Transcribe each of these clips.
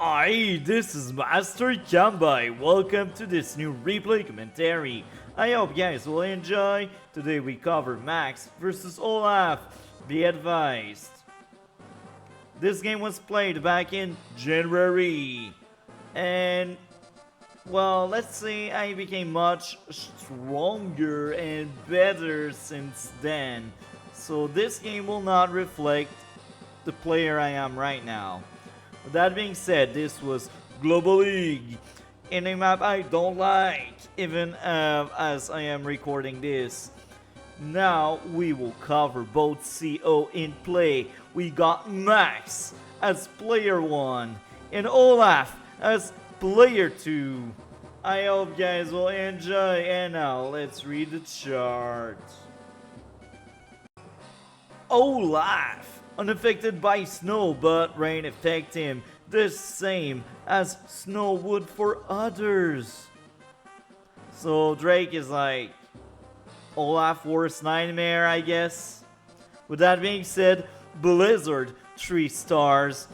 Hi, this is Master Kambai. Welcome to this new replay commentary. I hope you guys will enjoy. Today we cover Max versus Olaf. Be advised. This game was played back in January. And, well, let's say I became much stronger and better since then. So this game will not reflect the player I am right now. With that being said, this was Global League in a map I don't like, even as I am recording this. Now we will cover both CO in play. We got Max as player 1 and Olaf as player 2. I hope you guys will enjoy, and now let's read the chart. Olaf, unaffected by snow, but rain affect him the same as snow would for others. So Drake is like Olaf's worst nightmare, I guess. With that being said, Blizzard 3 stars.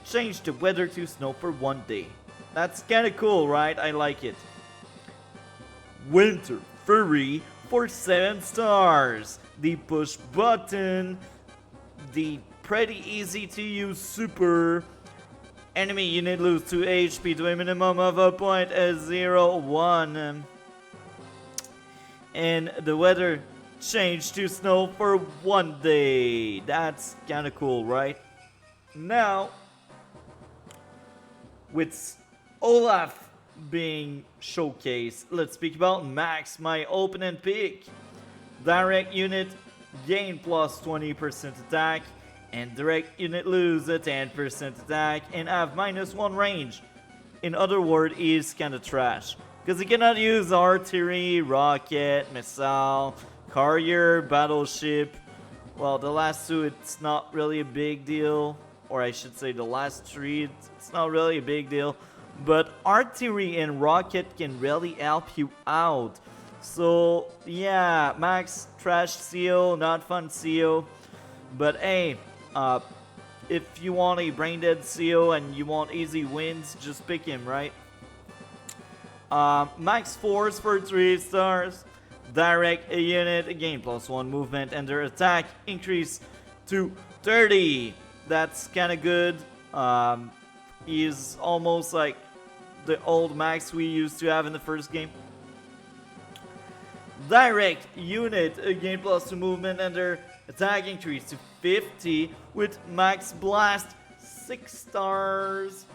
Change the weather to snow for 1 day. That's kinda cool, right? I like it. Winter Fury for 7 stars. The push button, the pretty easy to use super. Enemy unit lose 2 HP to a minimum of a 0.01. And the weather changed to snow for 1 day. That's kinda cool, right? Now, with Olaf being showcased, let's speak about Max, my opening pick. Direct unit gain plus 20% attack, and direct unit lose a 10% attack and have -1 range. In other words, is kinda trash, because he cannot use artillery, rocket, missile, carrier, battleship. Well, the last two, it's not really a big deal, or I should say the last three, it's not really a big deal. But artillery and rocket can really help you out. So yeah, Max, trash CO, not fun CO. But hey, if you want a brain dead CO and you want easy wins, just pick him, right? Max force for 3 stars. Direct a unit, gain +1 movement, and their attack increase to 30. That's kinda good. He's almost like the old Max we used to have in the first game. Direct unit, gain +2 movement, and their attack increase to 50 with Max Blast 6 stars.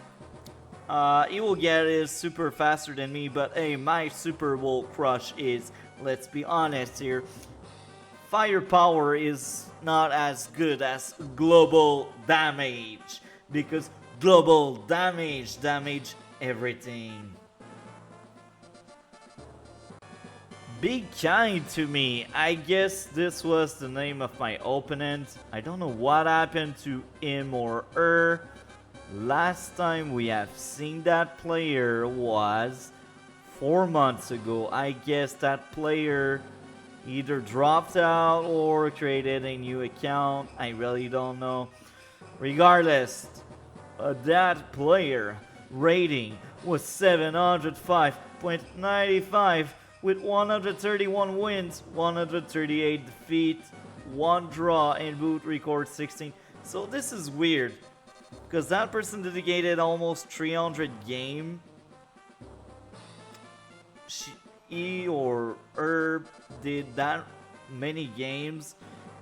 He will get his super faster than me, but hey, my super will crush his. Let's be honest here. Firepower is not as good as global damage, because global damage everything. Be kind to me. I guess this was the name of my opponent. I don't know what happened to him or her. Last time we have seen that player was 4 months ago. I guess that player either dropped out or created a new account. I really don't know. Regardless, that player rating was 705.95 with 131 wins, 138 defeat, 1 draw, and boot record 16. So this is weird, because that person dedicated almost 300 game. He or her did that many games,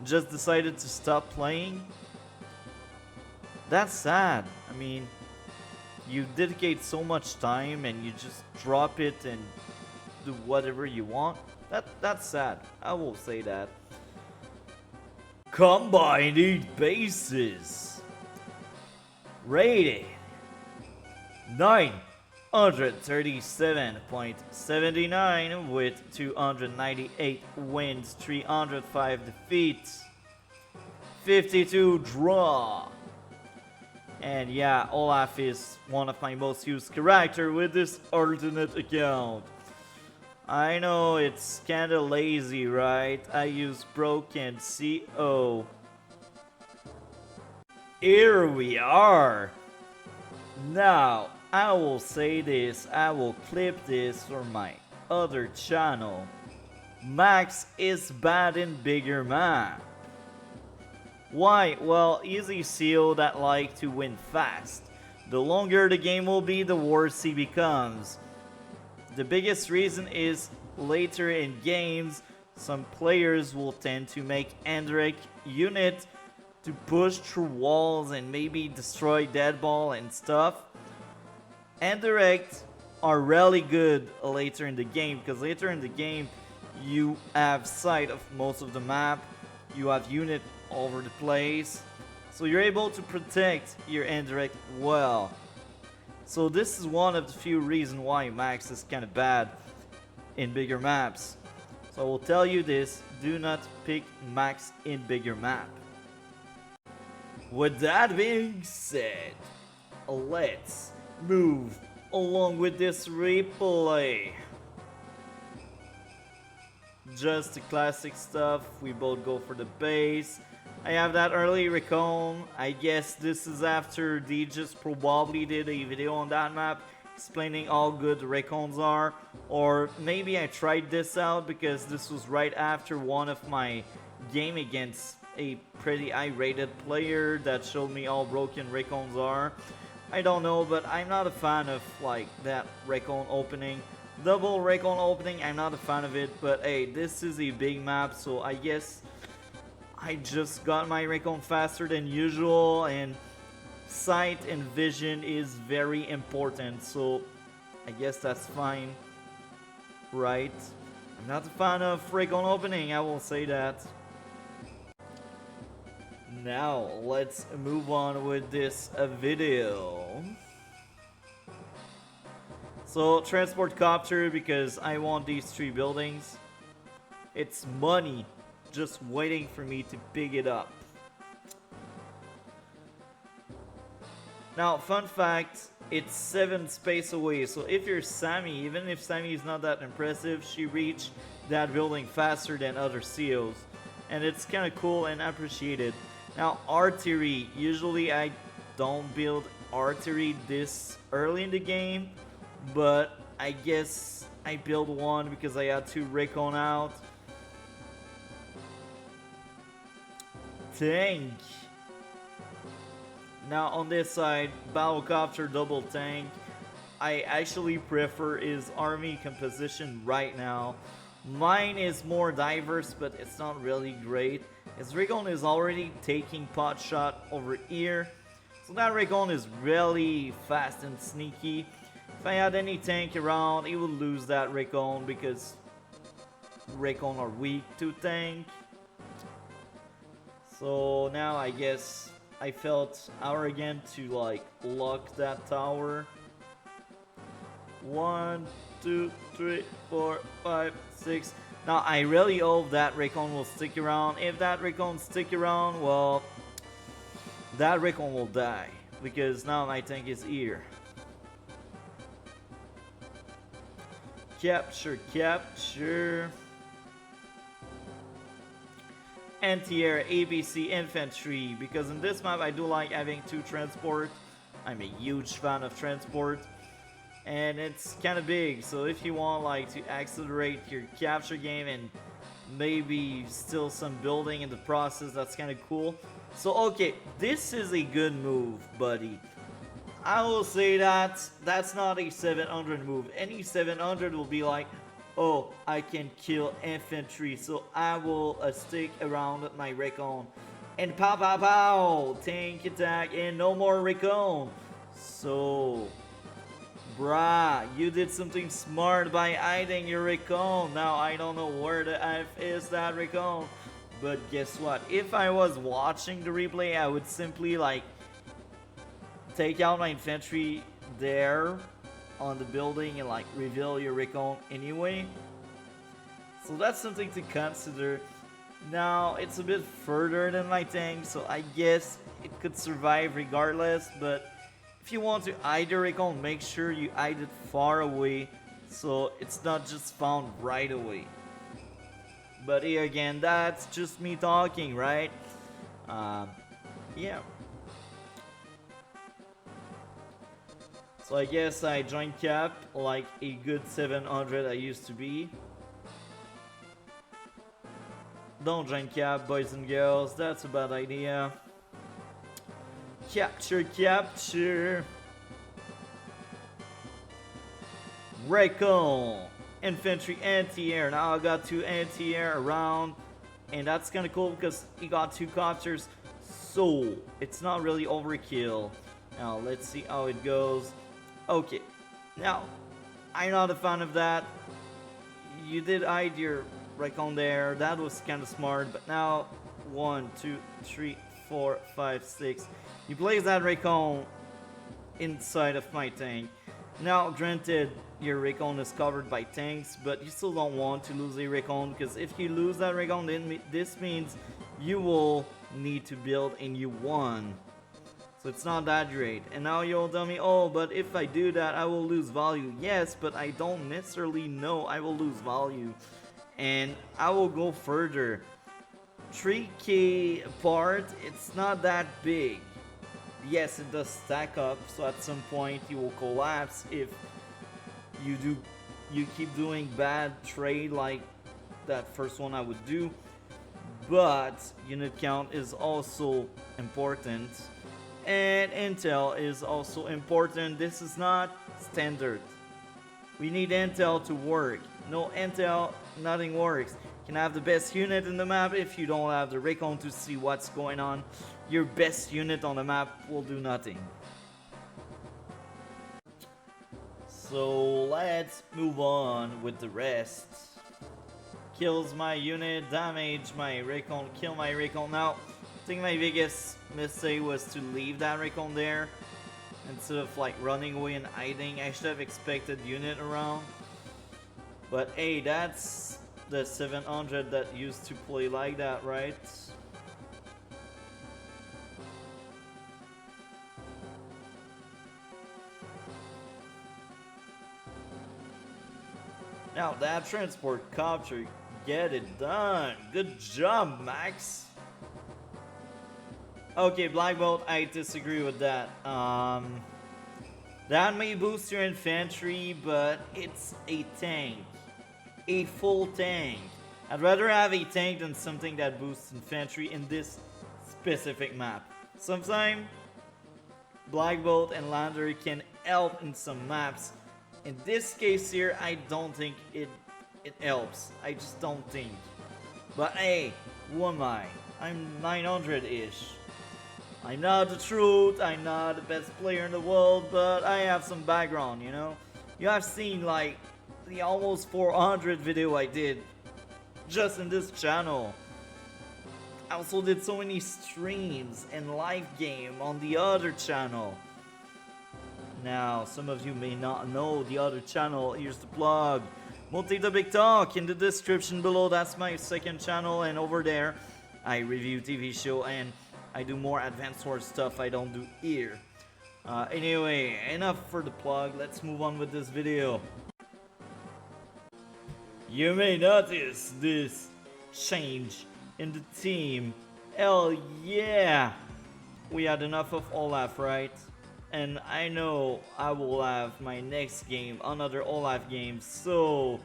just decided to stop playing. That's sad. I mean, you dedicate so much time and you just drop it and do whatever you want. That's sad. I will say that. Combined bases. Rating 937.79 with 298 wins, 305 defeats, 52 draw. And yeah, Olaf is one of my most used character with this alternate account. I know it's kinda lazy, right? I use broken CO. Here we are. Now, I will say this, I will clip this for my other channel. Max is bad in bigger map. Why? Well, easy seal that like to win fast. The longer the game will be, the worse he becomes. The biggest reason is later in games, some players will tend to make indirect unit to push through walls and maybe destroy dead ball and stuff. Indirect are really good later in the game because later in the game you have sight of most of the map, you have unit all over the place, so you're able to protect your indirect well. So this is one of the few reasons why Max is kind of bad in bigger maps. So I will tell you this, do not pick Max in bigger map. With that being said, let's move along with this replay. Just the classic stuff, we both go for the base. I have that early recon. I guess this is after they just probably did a video on that map explaining how good the recons are. Or maybe I tried this out because this was right after one of my game against a pretty high rated player that showed me how broken recons are. I don't know, but I'm not a fan of like that recon opening. Double recon opening, I'm not a fan of it, but hey, this is a big map, so I guess I just got my recon faster than usual, and sight and vision is very important, so I guess that's fine, right? I'm not a fan of recon opening, I will say that. Now, let's move on with this video. So, transport copter because I want these 3 buildings. It's money just waiting for me to pick it up. Now, fun fact, it's 7 space away. So if you're Sammy, even if Sammy is not that impressive, she reached that building faster than other CEOs. And it's kind of cool and appreciated. Now, artillery. Usually I don't build artillery this early in the game, but I guess I built one because I had 2 recon out. Tank. Now on this side, battlecopter double tank. I actually prefer his army composition right now. Mine is more diverse, but it's not really great. His recon is already taking pot shot over here, so that recon is really fast and sneaky. If I had any tank around, he would lose that recon because recon are weak to tank. So now I guess I felt arrogant to like lock that tower. 1, 2, 3, 4, 5, 6. Now I really hope that recon will stick around. If that recon stick around, well, that recon will die because now my tank is here. Capture, capture. Anti-air ABC infantry, because in this map I do like having 2 transport. I'm a huge fan of transport, and it's kind of big, so if you want like to accelerate your capture game and maybe steal some building in the process, that's kind of cool. So okay, this is a good move, buddy. I will say that that's not a 700 move. Any 700 will be like, oh, I can kill infantry, so I will stick around with my recon. And pow pow pow! Tank attack and no more recon. So, bruh, you did something smart by hiding your recon. Now I don't know where the F is that recon. But guess what? If I was watching the replay, I would simply like take out my infantry there on the building and like reveal your recon anyway. So that's something to consider. Now it's a bit further than my tank, so I guess it could survive regardless, but if you want to hide your recon, make sure you hide it far away so it's not just found right away. But here again, that's just me talking, right? Yeah. So I guess I joined cap like a good 700 I used to be. Don't join cap, boys and girls, that's a bad idea. Capture, capture. Recon. Infantry anti-air. Now I got 2 anti-air around. And that's kind of cool because he got 2 copters. So it's not really overkill. Now let's see how it goes. Okay. Now, I'm not a fan of that. You did hide your Recon there. That was kind of smart. But now, 1, 2, 3, 4, 5, 6. You place that Recon inside of my tank. Now, granted, your Recon is covered by tanks, but you still don't want to lose a Recon, because if you lose that Recon, then this means you will need to build a new one. So it's not that great. And now you'll tell me, oh, but if I do that, I will lose value. Yes, but I don't necessarily know I will lose value. And I will go further. 3k apart, it's not that big. Yes, it does stack up, so at some point you will collapse if you keep doing bad trade like that first one I would do. But unit count is also important, and intel is also important. This is not standard. We need intel to work. No intel, nothing works. You can have the best unit in the map. If you don't have the recon to see what's going on, your best unit on the map will do nothing. So let's move on with the rest. Kills my unit, damage my recon, kill my recon. Now, I think my biggest mistake was to leave that recon there instead of like running away and hiding. I should have expected unit around. But hey, that's the 700 that used to play like that, right? Now that transport copter, get it done. Good job, Max. Okay, Black Bolt, I disagree with that. That may boost your infantry, but it's a tank. A full tank. I'd rather have a tank than something that boosts infantry in this specific map. Sometimes Black Bolt and Lander can help in some maps. In this case here, I don't think it helps. I just don't think. But hey, who am I? I'm 900-ish. I'm not the truth, I'm not the best player in the world, but I have some background, you know? You have seen like the almost 400 video I did just in this channel. I also did so many streams and live game on the other channel. Now, some of you may not know the other channel. Here's the plug. Multi the Big Talk in the description below. That's my second channel, and over there I review TV show and I do more advanced war stuff I don't do here. Anyway, enough for the plug. Let's move on with this video. You may notice this change in the team. Hell yeah! We had enough of Olaf, right? And I know I will have my next game, another Olaf game, so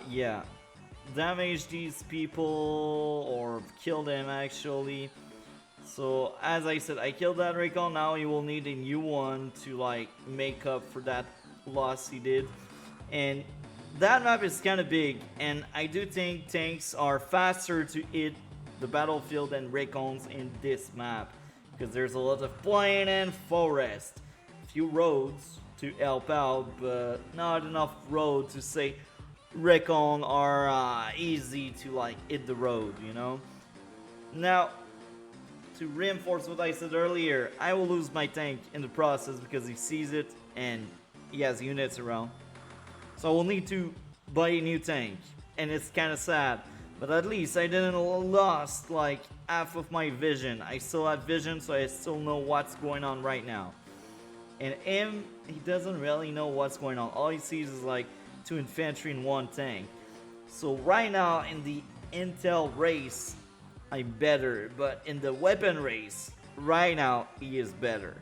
yeah, damage these people or kill them actually. So as I said, I killed that recon. Now you will need a new one to like make up for that loss he did. And that map is kind of big, and I do think tanks are faster to hit the battlefield than recons in this map, because there's a lot of plain and forest. Few roads to help out, but not enough road to say recon are easy to like hit the road, you know? Now, to reinforce what I said earlier, I will lose my tank in the process because he sees it and he has units around. So I will need to buy a new tank, and it's kind of sad. But at least I didn't lost like half of my vision. I still have vision, so I still know what's going on right now. And him, he doesn't really know what's going on. All he sees is like 2 infantry and 1 tank. So right now in the intel race, I'm better. But in the weapon race, right now, he is better.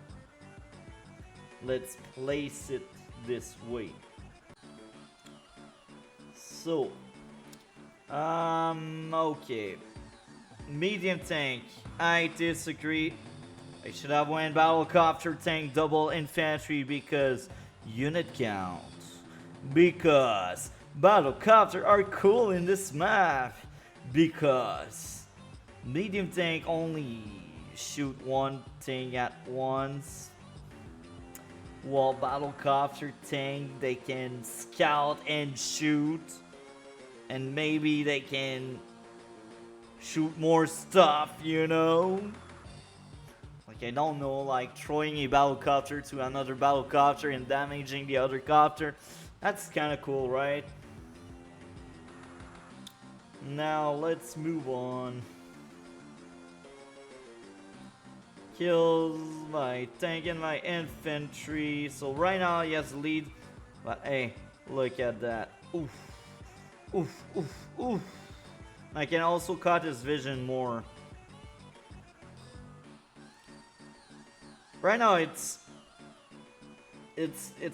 let's place it this way. So, okay. Medium tank, I disagree. I should have went battlecopter tank double infantry because unit count. Because battlecopter are cool in this map. Because medium tank only shoot one thing at once. While battlecopter tank, they can scout and shoot. And maybe they can shoot more stuff, you know? Like, I don't know, like throwing a battlecopter to another battlecopter and damaging the other copter. That's kind of cool, right? Now, let's move on. Kills my tank and my infantry. So right now he has the lead. But hey, look at that. Oof. Oof, oof, oof. I can also cut his vision more. Right now it's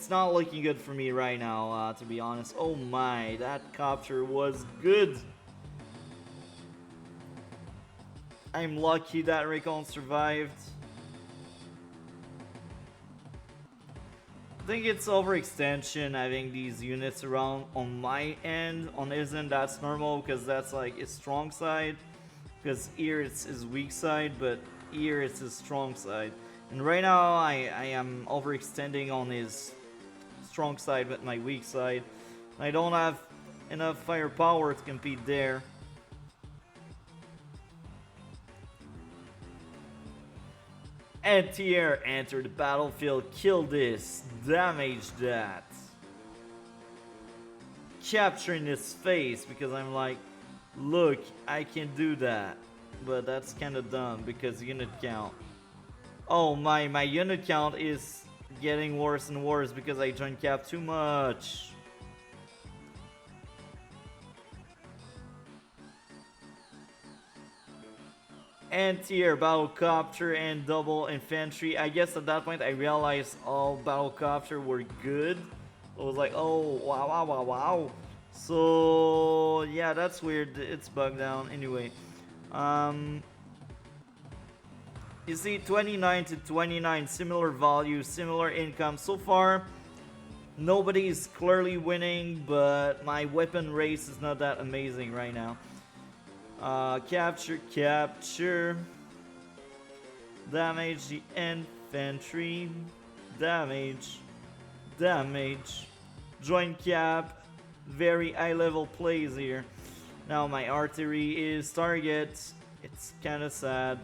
not looking good for me right now, to be honest. Oh my, that copter was good. I'm lucky that Recon survived. I think it's overextension having these units around on my end. On his end, that's normal because that's like his strong side. Because here it's his weak side, but here it's his strong side. And right now I am overextending on his strong side with my weak side. I don't have enough firepower to compete there. Anti-air enter the battlefield, kill this, damage that. Capturing his face because I'm like, look, I can do that. But that's kind of dumb because unit count. Oh my unit count is getting worse and worse because I joined cap too much. Anti-air battlecopter and double infantry. I guess at that point I realized all battlecopter were good. I was like, oh wow wow wow wow. So yeah, that's weird. It's bugged down anyway. You see 29 to 29, similar value, similar income. So far, nobody is clearly winning, but my weapon race is not that amazing right now. Capture, capture. Damage the infantry. Damage. Damage. Join cap. Very high level plays here. Now my artillery is target. It's kinda sad.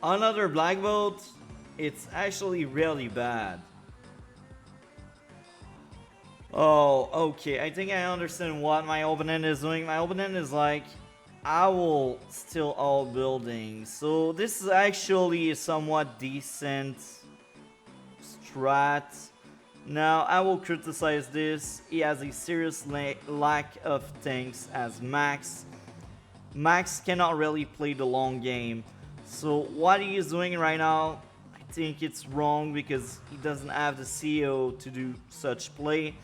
Another black bolt. It's actually really bad. Oh, okay. I think I understand what my opponent is doing. My opponent is like, I will steal all buildings. So this is actually a somewhat decent strat. Now, I will criticize this. He has a serious lack of tanks as Max. Max cannot really play the long game. So what he is doing right now, I think it's wrong because he doesn't have the CO to do such play.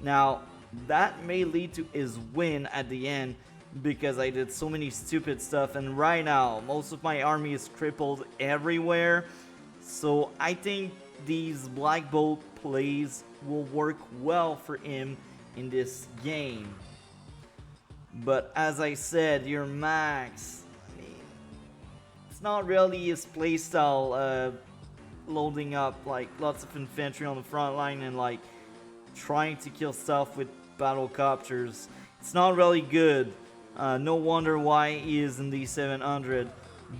Now, that may lead to his win at the end because I did so many stupid stuff, and right now, most of my army is crippled everywhere. So I think these Black Bolt plays will work well for him in this game. But as I said, your Max, I mean, it's not really his playstyle, loading up like lots of infantry on the front line and like trying to kill stuff with battlecopters. It's not really good. No wonder why he is in the 700.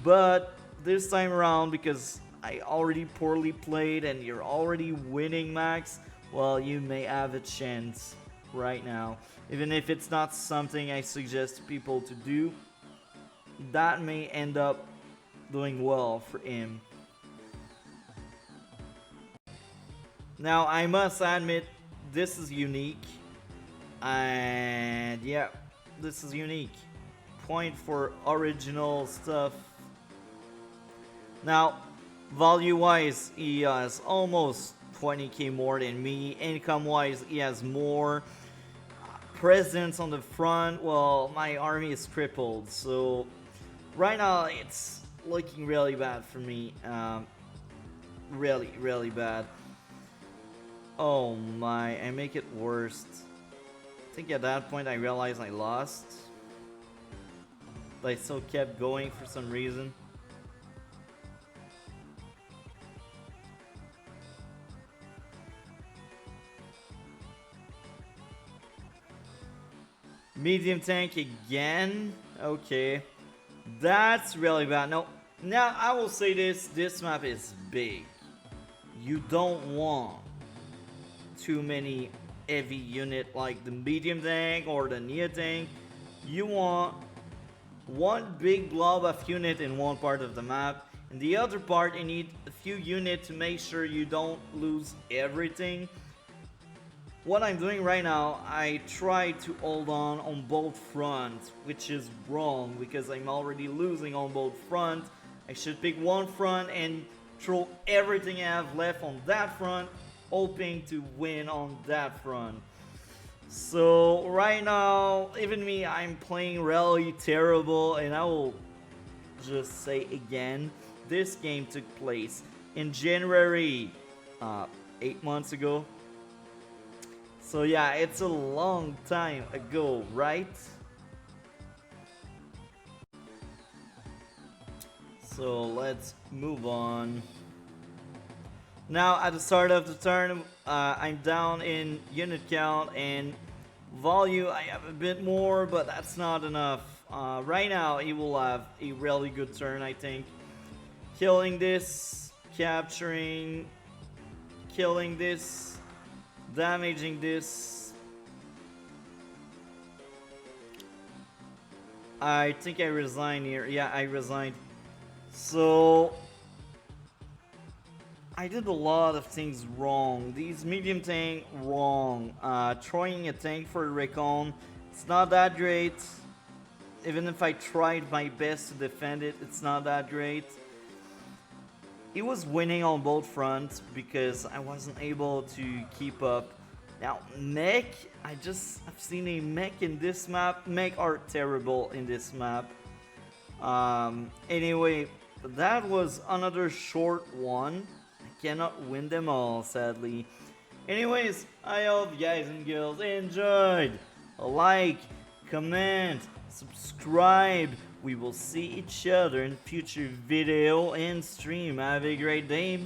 But this time around, because I already poorly played and you're already winning, Max, well, you may have a chance right now. Even if it's not something I suggest people to do, that may end up doing well for him. Now, I must admit, this is unique. And yeah, this is unique. point for original stuff. Now, value-wise, he has almost 20k more than me. Income-wise, he has more. Presence on the front, well, my army is crippled, so right now it's looking really bad for me. Really, really bad. Oh my, I make it worse. I think at that point I realized I lost, but I still kept going for some reason. Medium tank again? Okay. That's really bad. No, now I will say this map is big. You don't want too many heavy unit like the medium tank or the near tank. You want one big blob of unit in one part of the map, and the other part you need a few units to make sure you don't lose everything. What I'm doing right now, I try to hold on both fronts, which is wrong because I'm already losing on both fronts. I should pick one front and throw everything I have left on that front, hoping to win on that front. So right now, even me, I'm playing really terrible, and I will just say again, this game took place in January, 8 months ago. So yeah, it's a long time ago, right? So let's move on. Now at the start of the turn, I'm down in unit count and value. I have a bit more, but that's not enough. Right now, he will have a really good turn, I think. Killing this, capturing, killing this, damaging this. I think I resign here. Yeah, I resigned. So I did a lot of things wrong. These medium tank, wrong. Throwing a tank for a recon, it's not that great. Even if I tried my best to defend it, it's not that great. He was winning on both fronts because I wasn't able to keep up. Now, mech, I've seen a mech in this map. Mech are terrible in this map. Anyway, that was another short one. I cannot win them all, sadly. Anyways, I hope you guys and girls enjoyed. Like, comment, subscribe. We will see each other in future video and stream. Have a great day.